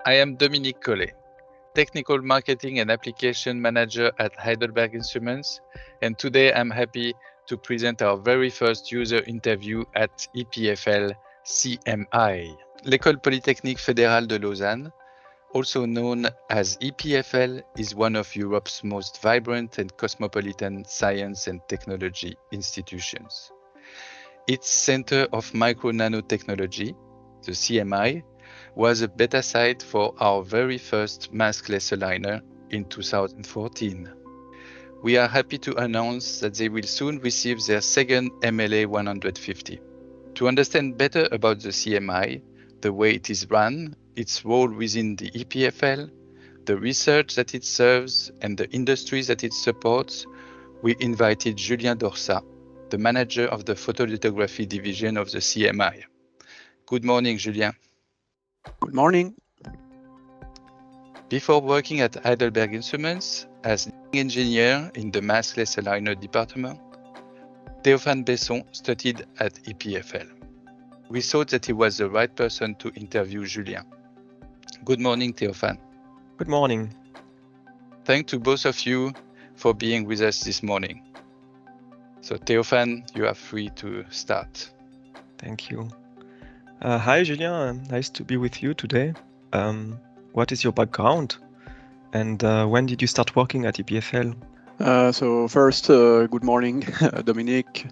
I am Dominique Collet, Technical Marketing and Application Manager at Heidelberg Instruments, and today I'm happy to present our very first user interview at EPFL CMI. L'École Polytechnique Fédérale de Lausanne, also known as EPFL, is one of Europe's most vibrant and cosmopolitan science and technology institutions. Its Center of MicroNanoTechnology, the CMI, was a beta site for our very first Maskless Aligner in 2014. We are happy to announce that they will soon receive their second MLA 150. To understand better about the CMI, the way it is run, its role within the EPFL, the research that it serves, and the industries that it supports, we invited Julien Dorsaz, the manager of the photolithography division of the CMI. Good morning, Julien. Good morning. Before working at Heidelberg Instruments as engineer in the Maskless Aligner department, Théophane Besson studied at EPFL. We thought that he was the right person to interview Julien. Good morning, Théophane. Good morning. Thanks to both of you for being with us this morning. So Théophane, you are free to start. Thank you. Hi, Julien. Nice to be with you today. What is your background? And when did you start working at EPFL? So first, good morning, Dominique.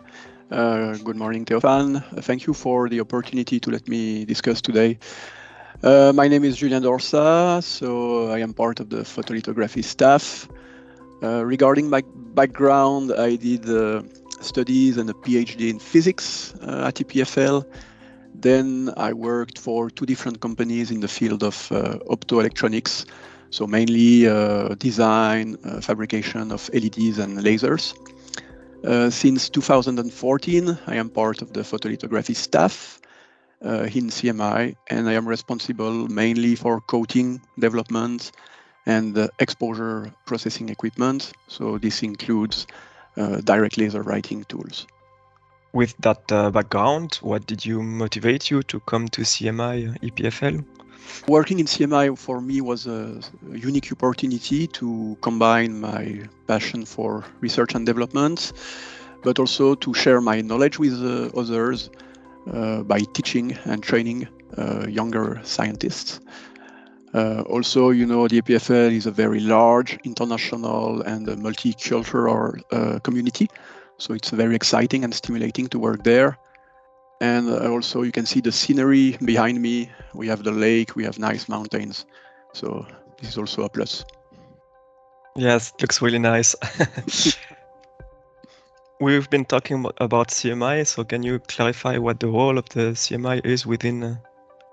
Good morning, Théophane. Thank you for the opportunity to let me discuss today. My name is Julien Dorsaz, so I am part of the photolithography staff. Regarding my background, I did studies and a PhD in physics at EPFL. Then I worked for two different companies in the field of optoelectronics, so mainly design, fabrication of LEDs and lasers. Since 2014, I am part of the photolithography staff in CMI, and I am responsible mainly for coating development and exposure processing equipment. So this includes direct laser writing tools. With that background, what did you motivate you to come to CMI EPFL? Working in CMI for me was a unique opportunity to combine my passion for research and development, but also to share my knowledge with others by teaching and training younger scientists. Also, you know, the EPFL is a very large international and multicultural community. So it's very exciting and stimulating to work there. And also you can see the scenery behind me. We have the lake, we have nice mountains. So this is also a plus. Yes, it looks really nice. We've been talking about CMI, so can you clarify what the role of the CMI is within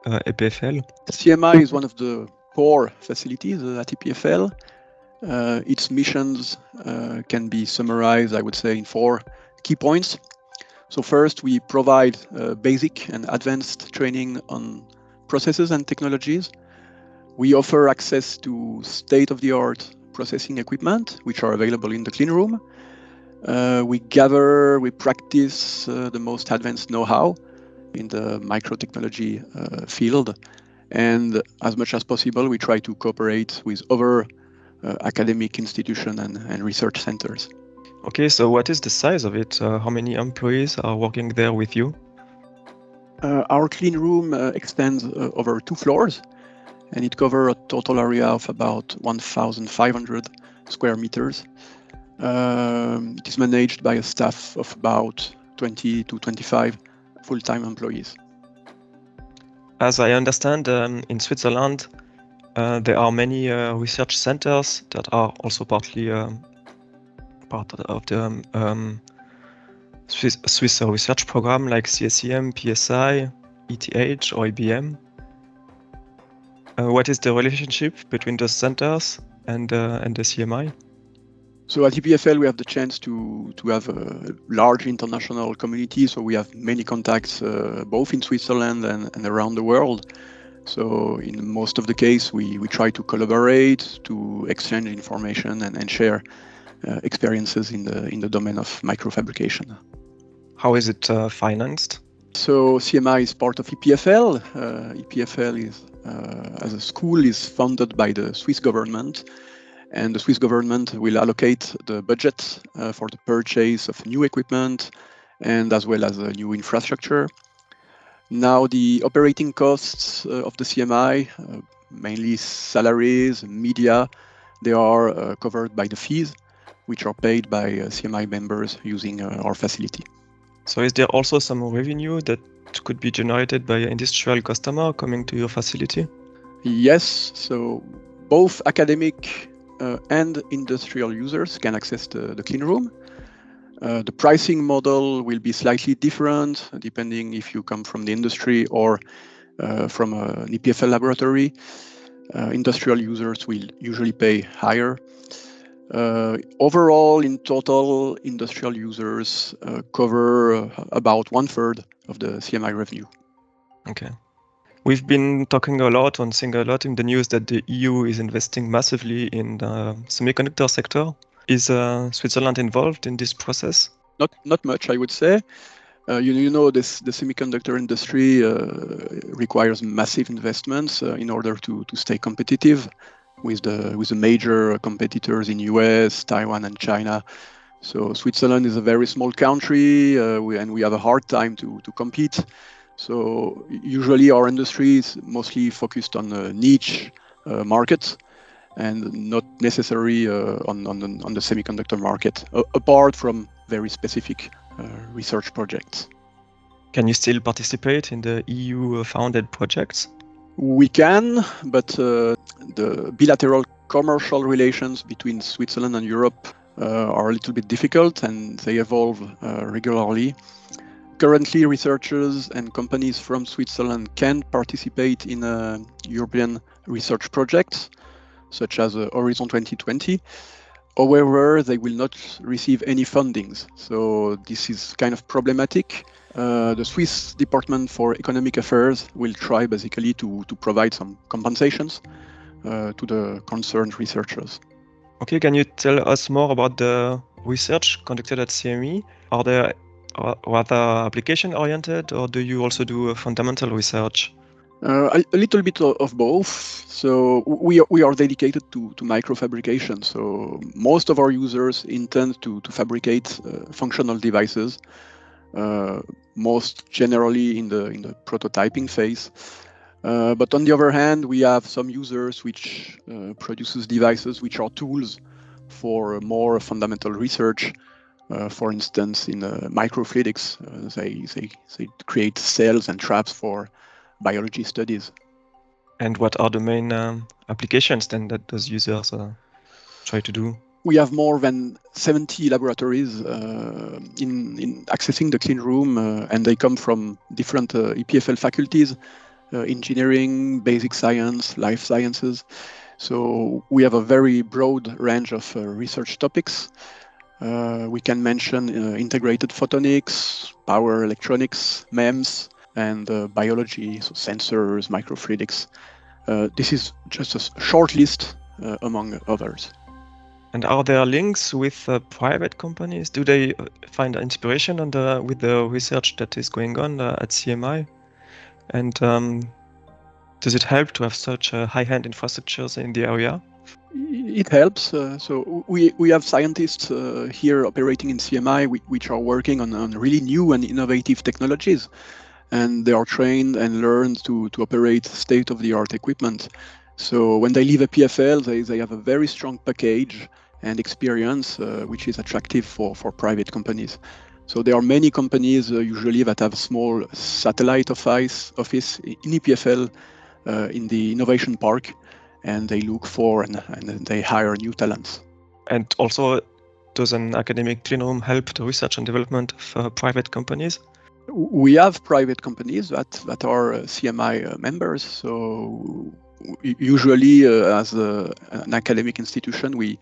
EPFL? CMI is one of the core facilities at EPFL. Its missions can be summarized, I would say, in 4 key points. So first, we provide basic and advanced training on processes and technologies. We offer access to state-of-the-art processing equipment, which are available in the Cleanroom. We practice the most advanced know-how in the microtechnology field. And as much as possible, we try to cooperate with other academic institutions and research centers. Okay, so what is the size of it? How many employees are working there with you? Our clean room extends over 2 floors, and it covers a total area of about 1,500 square meters. It is managed by a staff of about 20 to 25 full-time employees. As I understand, in Switzerland, there are many research centers that are also partly part of the Swiss research program like CSEM, PSI, ETH or IBM. What is the relationship between the centers and the CMI? So at EPFL, we have the chance to have a large international community. So we have many contacts both in Switzerland and around the world. So in most of the case, we try to collaborate, to exchange information and share experiences in the domain of microfabrication. How is it financed? So CMI is part of EPFL. EPFL is as a school is funded by the Swiss government, and the Swiss government will allocate the budget for the purchase of new equipment and as well as a new infrastructure. Now the operating costs of the CMI, mainly salaries, media, they are covered by the fees, which are paid by CMI members using our facility. So is there also some revenue that could be generated by an industrial customer coming to your facility? Yes, so both academic and industrial users can access the Cleanroom. The pricing model will be slightly different depending if you come from the industry or from an EPFL laboratory. Industrial users will usually pay higher. Overall, in total, industrial users cover about 1/3 of the CMI revenue. Okay. We've been talking a lot and seeing a lot in the news that the EU is investing massively in the semiconductor sector. Is Switzerland involved in this process? Not much, I would say. You know, the semiconductor industry requires massive investments in order to stay competitive with the major competitors in US, Taiwan, and China. So Switzerland is a very small country, and we have a hard time to compete. So usually our industry is mostly focused on niche markets and not necessarily on the semiconductor market, apart from very specific research projects. Can you still participate in the EU-founded projects? We can, but the bilateral commercial relations between Switzerland and Europe are a little bit difficult, and they evolve regularly. Currently, researchers and companies from Switzerland can participate in European research projects, such as Horizon 2020. However, they will not receive any fundings, so this is kind of problematic. The Swiss Department for Economic Affairs will try basically to provide some compensations to the concerned researchers. Okay, can you tell us more about the research conducted at CME? Are they rather application-oriented, or do you also do fundamental research? A little bit of both. So we are dedicated to microfabrication. So most of our users intend to fabricate functional devices, most generally in the prototyping phase. But on the other hand, we have some users which produces devices which are tools for more fundamental research. For instance, in microfluidics, they create cells and traps for biology studies. And what are the main applications then that those users try to do? We have more than 70 laboratories in accessing the Cleanroom, and they come from different EPFL faculties, engineering, basic science, life sciences. So we have a very broad range of research topics. We can mention integrated photonics, power electronics, MEMS, and biology, so sensors, microfluidics. This is just a short list among others. And are there links with private companies? Do they find inspiration with the research that is going on at CMI? And does it help to have such high-end infrastructures in the area? It helps. So we have scientists here operating in CMI which are working on really new and innovative technologies, and they are trained and learned to operate state-of-the-art equipment. So when they leave EPFL, they have a very strong package and experience, which is attractive for private companies. So there are many companies usually that have a small satellite office in EPFL in the innovation park, and they look for and they hire new talents. And also, does an academic cleanroom help the research and development of private companies? We have private companies that are CMI members. So usually, as an academic institution, we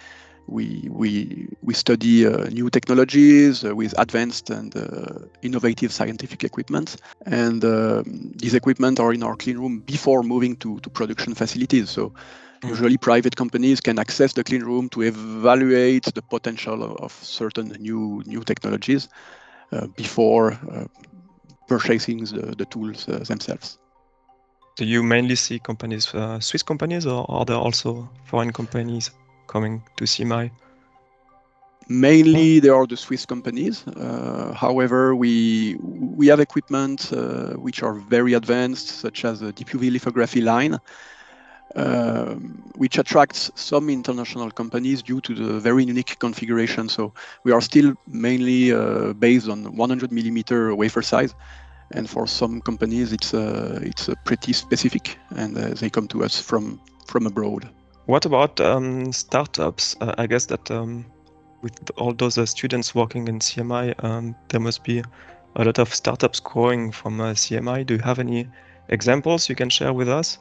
study new technologies with advanced and innovative scientific equipment, and these equipment are in our clean room before moving to production facilities. So usually private companies can access the clean room to evaluate the potential of certain new technologies before purchasing the tools themselves. Do you mainly see companies, Swiss companies, or are there also foreign companies coming to CMI? Mainly, there are the Swiss companies. However, we have equipment which are very advanced, such as a deep UV lithography line, which attracts some international companies due to the very unique configuration. So we are still mainly based on 100 millimeter wafer size, and for some companies it's pretty specific, and they come to us from abroad. What about startups? I guess that with all those students working in CMI, there must be a lot of startups growing from CMI. Do you have any examples you can share with us?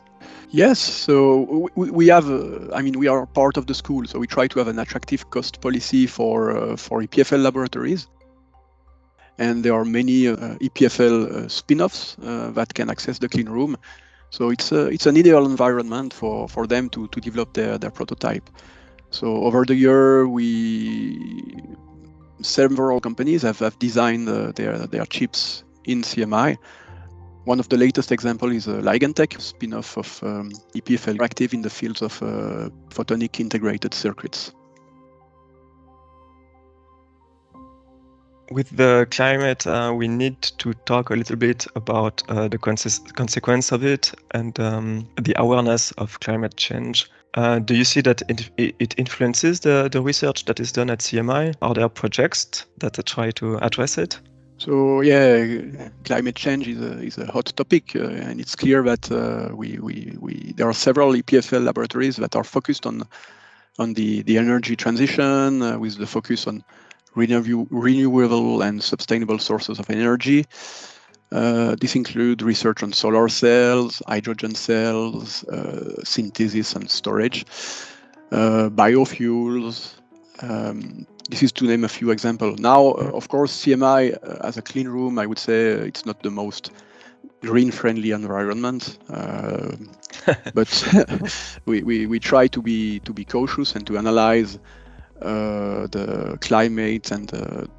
Yes, so we have, we are part of the school, so we try to have an attractive cost policy for EPFL laboratories. And there are many EPFL spin-offs that can access the clean room. So it's an ideal environment for them to develop their prototype. So over the year, several companies have designed their chips in CMI. One of the latest examples is Ligentech, a spin-off of EPFL, active in the fields of photonic integrated circuits. With the climate, we need to talk a little bit about the consequence of it and the awareness of climate change. Do you see that it influences the research that is done at CMI? Are there projects that try to address it? So yeah, climate change is a hot topic, and it's clear that there are several EPFL laboratories that are focused on the energy transition, with the focus on renewable and sustainable sources of energy. This includes research on solar cells, hydrogen cells, synthesis and storage, biofuels. This is to name a few examples. Now, of course, CMI as a clean room, I would say it's not the most green-friendly environment, but we try to be cautious and to analyze the climate and the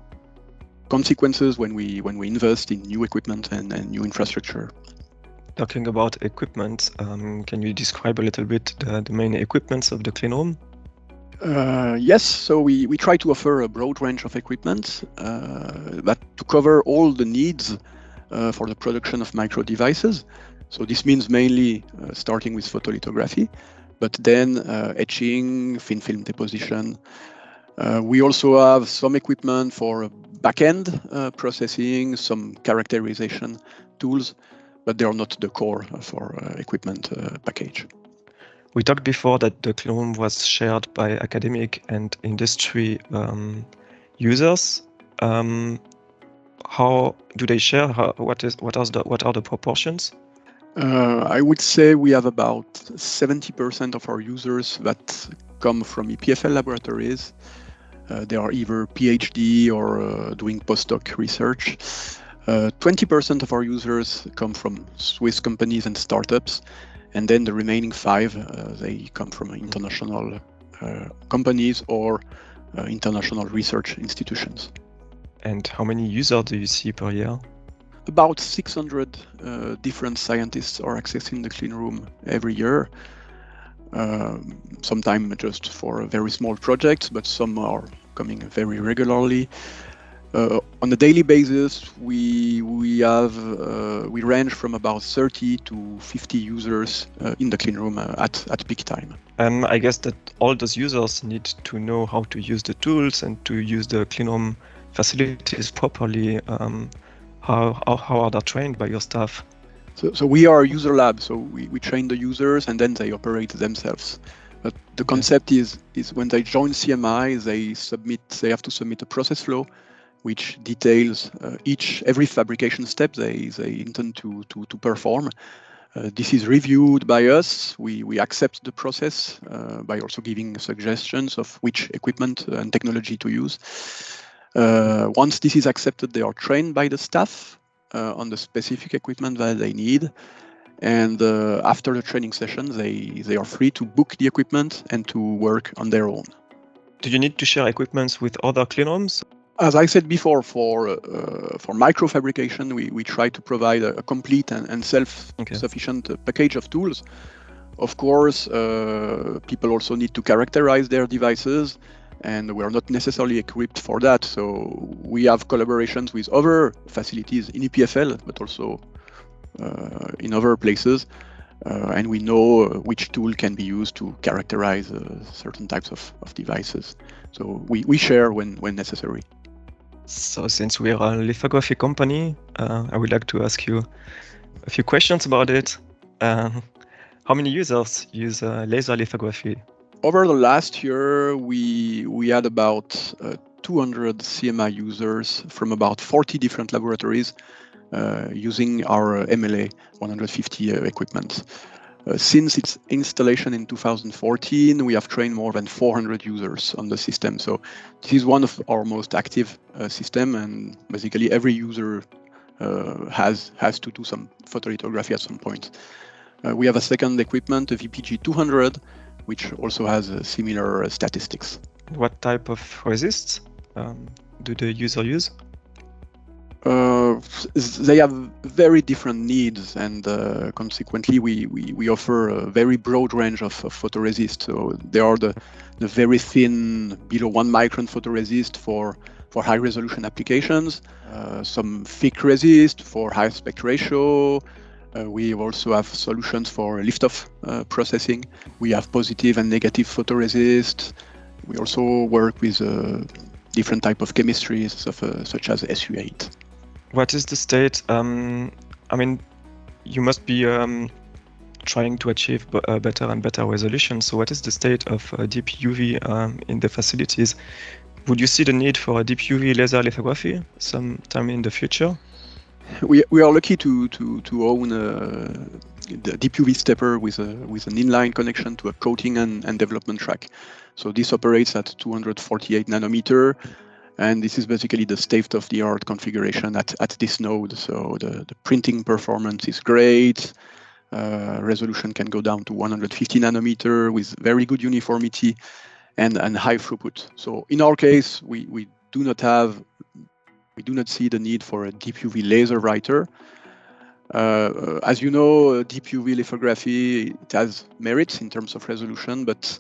consequences when we invest in new equipment and new infrastructure. Talking about equipment, can you describe a little bit the main equipments of the clean room? Yes, so we try to offer a broad range of equipment that to cover all the needs for the production of micro devices. So this means mainly starting with photolithography, but then etching, thin film deposition. We also have some equipment for back-end processing, some characterization tools, but they are not the core of our equipment package. We talked before that the clean room was shared by academic and industry users. How do they share? What are the proportions? I would say we have about 70% of our users that come from EPFL laboratories. They are either PhD or doing postdoc research. 20% of our users come from Swiss companies and startups, and then the remaining 5, they come from international companies or international research institutions. And how many users do you see per year? About 600 different scientists are accessing the clean room every year. Sometimes just for very small projects, but some are coming very regularly. On a daily basis, we range from about 30 to 50 users in the clean room at peak time. I guess that all those users need to know how to use the tools and to use the clean room facilities properly. How are they trained by your staff? So we are a user lab, so we train the users and then they operate themselves. But the concept is when they join CMI, they have to submit a process flow which details every fabrication step they intend to perform. This is reviewed by us. We accept the process by also giving suggestions of which equipment and technology to use. Once this is accepted, they are trained by the staff on the specific equipment that they need. And after the training session, they are free to book the equipment and to work on their own. Do you need to share equipment with other clean rooms? As I said before, for microfabrication, we try to provide a complete and self-sufficient package of tools. Of course, people also need to characterize their devices, and we are not necessarily equipped for that. So we have collaborations with other facilities in EPFL, but also in other places. And we know which tool can be used to characterize certain types of devices. So we share when necessary. So since we are a lithography company, I would like to ask you a few questions about it. How many users use laser lithography? Over the last year, we had about 200 CMI users from about 40 different laboratories using our MLA 150 equipment. Since its installation in 2014, we have trained more than 400 users on the system. So this is one of our most active system, and basically every user has to do some photolithography at some point. We have a second equipment, a VPG 200, which also has similar statistics. What type of resists do the user use? They have very different needs, and consequently we offer a very broad range of photoresist. So there are the very thin, below 1 micron photoresist for high resolution applications, some thick resist for high aspect ratio. We also have solutions for lift-off processing. We have positive and negative photoresist. We also work with different type of chemistries such as SU8. What is the state? I mean, you must be trying to achieve better and better resolution. So what is the state of deep UV in the facilities? Would you see the need for a deep UV laser lithography sometime in the future? We are lucky to own the deep UV stepper with an inline connection to a coating and development track. So this operates at 248 nanometer. And this is basically the state-of-the-art configuration at this node. So the printing performance is great. Resolution can go down to 150 nanometer with very good uniformity and high throughput. So in our case, we do not see the need for a deep UV laser writer. As you know, deep UV lithography, it has merits in terms of resolution, but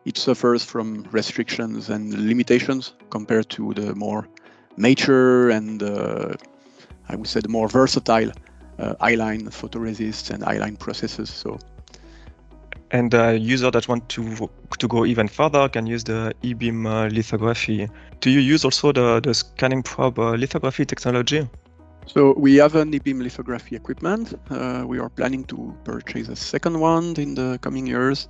it suffers from restrictions and limitations compared to the more mature and I would say the more versatile I-line photoresists and I-line processes. So, and a user that want to go even further can use the e-beam lithography. Do you use also the scanning probe lithography technology? So we have an e-beam lithography equipment. We are planning to purchase a second one in the coming years.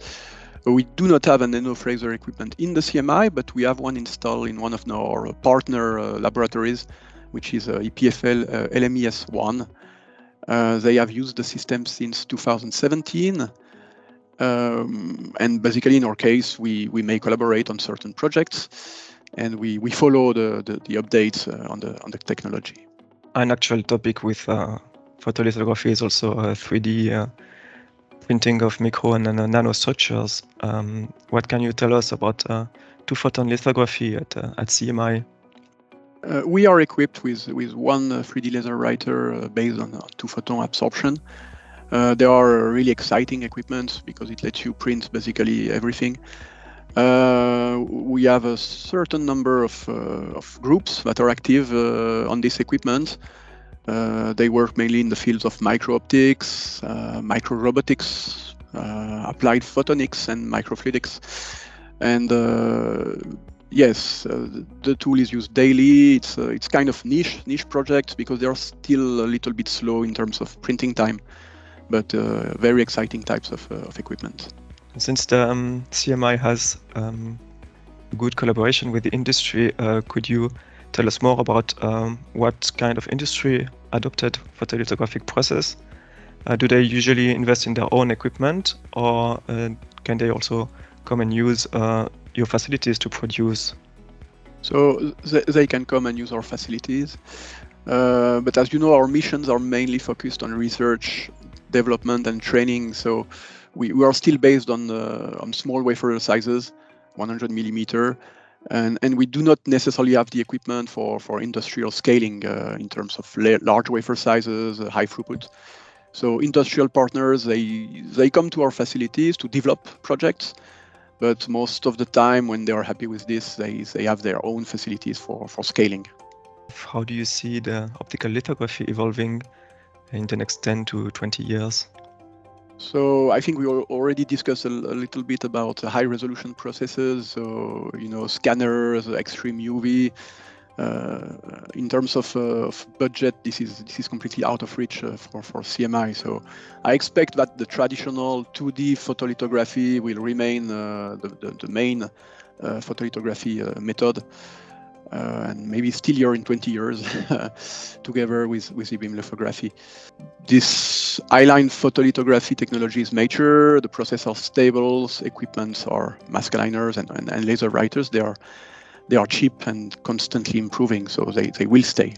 We do not have an nanofraser equipment in the CMI, but we have one installed in one of our partner laboratories, which is EPFL LMES1. They have used the system since 2017. And basically, in our case, we may collaborate on certain projects, and we follow the updates on the technology. An actual topic with photolithography is also 3D printing of micro and nanostructures. What can you tell us about two-photon lithography at CMI? We are equipped with one 3D laser writer based on two-photon absorption. They are really exciting equipment because it lets you print basically everything. We have a certain number of groups that are active on this equipment. They work mainly in the fields of micro-optics, micro-robotics, applied photonics, and microfluidics. And yes, the tool is used daily. It's kind of niche project because they are still a little bit slow in terms of printing time, but very exciting types of equipment. Since the CMI has good collaboration with the industry, could you tell us more about what kind of industry adopted photolithographic process? Do they usually invest in their own equipment, or can they also come and use your facilities to produce? So they can come and use our facilities. But as you know, our missions are mainly focused on research, development, and training. So we are still based on small wafer sizes, 100 millimeter. And we do not necessarily have the equipment for industrial scaling in terms of large wafer sizes, high throughput. So industrial partners, they come to our facilities to develop projects, but most of the time when they are happy with this, they have their own facilities for scaling. How do you see the optical lithography evolving in the next 10 to 20 years? So I think we already discussed a little bit about high resolution processes, so scanners, extreme UV. In terms of budget, this is completely out of reach for CMI. So I expect that the traditional 2D photolithography will remain the main photolithography method. And maybe still here in 20 years, together with e-beam lithography. This eye-line photolithography technology is mature, the process are stable, equipments are mask aligners and laser writers. They are cheap and constantly improving, so they will stay.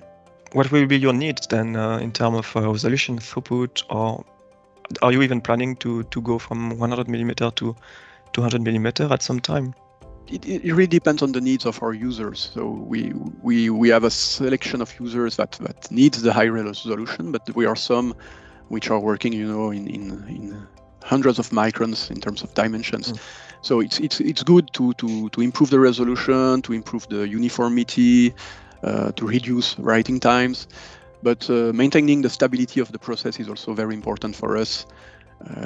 What will be your needs then in terms of resolution, throughput, or are you even planning to go from 100 millimeter to 200 millimeter at some time? It really depends on the needs of our users. So we have a selection of users that needs the high resolution, but we are some which are working, in hundreds of microns in terms of dimensions. So it's good to improve the resolution, to improve the uniformity, to reduce writing times, but maintaining the stability of the process is also very important for us.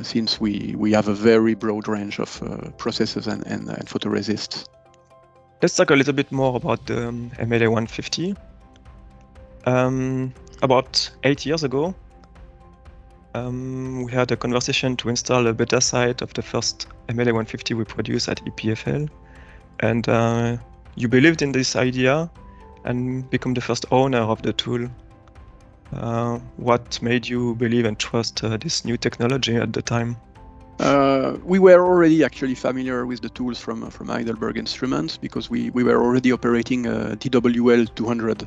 Since we have a very broad range of processes and photoresists. Let's talk a little bit more about the MLA 150. About 8 years ago, we had a conversation to install a beta site of the first MLA 150 we produced at EPFL. And you believed in this idea and become the first owner of the tool. What made you believe and trust this new technology at the time? We were already actually familiar with the tools from Heidelberg Instruments because we were already operating DWL 200.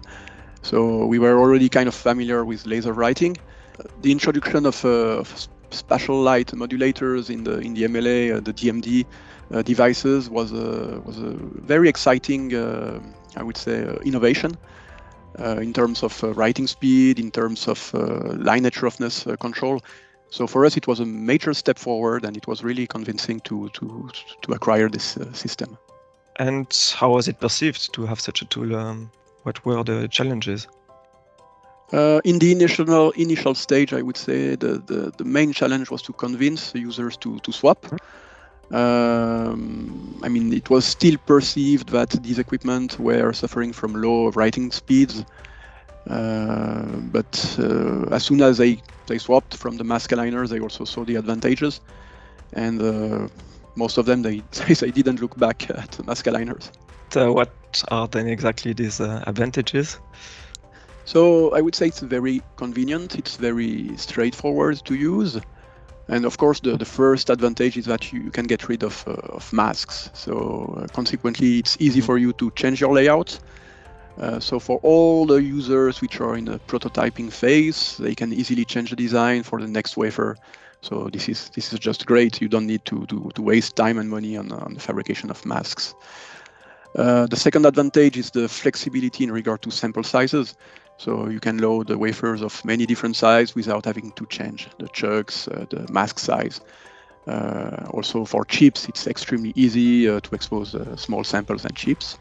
So we were already kind of familiar with laser writing. The introduction of spatial light modulators in the MLA, the DMD devices was a very exciting, I would say, innovation. In terms of writing speed, in terms of lineage roughness control. So for us, it was a major step forward, and it was really convincing to acquire this system. And how was it perceived to have such a tool? What were the challenges? In the initial stage, I would say the main challenge was to convince the users to swap. It was still perceived that these equipment were suffering from low writing speeds, but as soon as they swapped from the mask aligners, they also saw the advantages, and most of them they didn't look back at the mask aligners. So what are then exactly these advantages? So I would say it's very convenient, it's very straightforward to use. And of course, the first advantage is that you can get rid of masks. So consequently, it's easy for you to change your layout. So for all the users which are in the prototyping phase, they can easily change the design for the next wafer. So this is just great. You don't need to waste time and money on the fabrication of masks. The second advantage is the flexibility in regard to sample sizes. So you can load the wafers of many different sizes without having to change the chucks, the mask size. Also for chips, it's extremely easy to expose small samples and chips.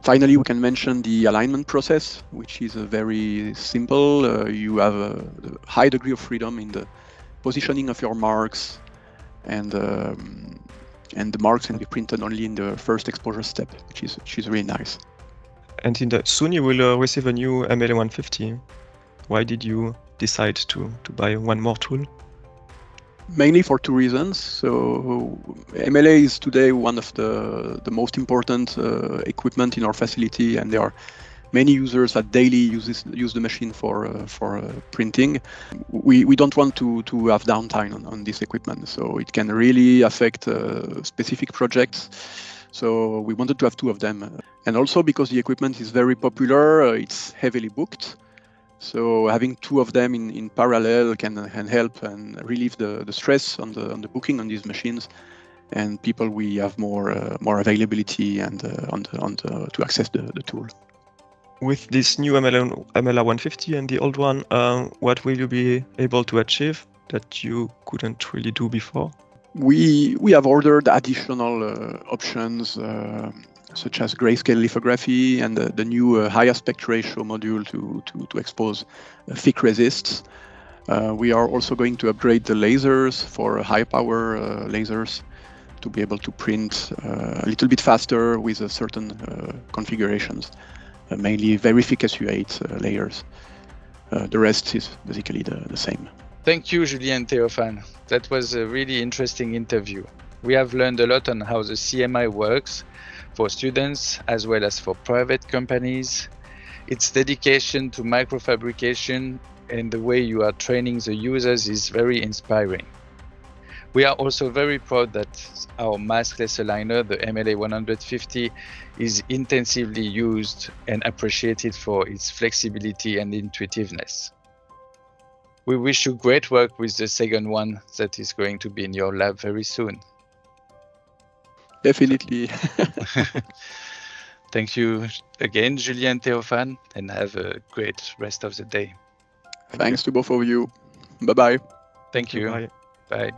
Finally, we can mention the alignment process, which is very simple. You have a high degree of freedom in the positioning of your marks, and the marks can be printed only in the first exposure step, which is really nice. And soon you will receive a new MLA 150. Why did you decide to buy one more tool? Mainly for two reasons. So MLA is today one of the most important equipment in our facility, and there are many users that daily use the machine for printing. We don't want to have downtime on this equipment, so it can really affect specific projects. So we wanted to have two of them. And also because the equipment is very popular, it's heavily booked. So having two of them in parallel can help and relieve the stress on the booking on these machines. and people we have more availability and to access the tool. With this new MLR 150 and the old one, what will you be able to achieve that you couldn't really do before? We have ordered additional options such as grayscale lithography and the new high aspect ratio module to expose thick resists. We are also going to upgrade the lasers for high power lasers to be able to print a little bit faster with certain configurations, mainly very thick SU8 layers. The rest is basically the same. Thank you, Julien and Théophane. That was a really interesting interview. We have learned a lot on how the CMI works for students as well as for private companies. Its dedication to microfabrication and the way you are training the users is very inspiring. We are also very proud that our maskless aligner, the MLA 150, is intensively used and appreciated for its flexibility and intuitiveness. We wish you great work with the second one that is going to be in your lab very soon. Definitely. Thank you again, Julien and Théophane, and have a great rest of the day. Thanks to both of you. Bye-bye. Thank you. Bye. Bye.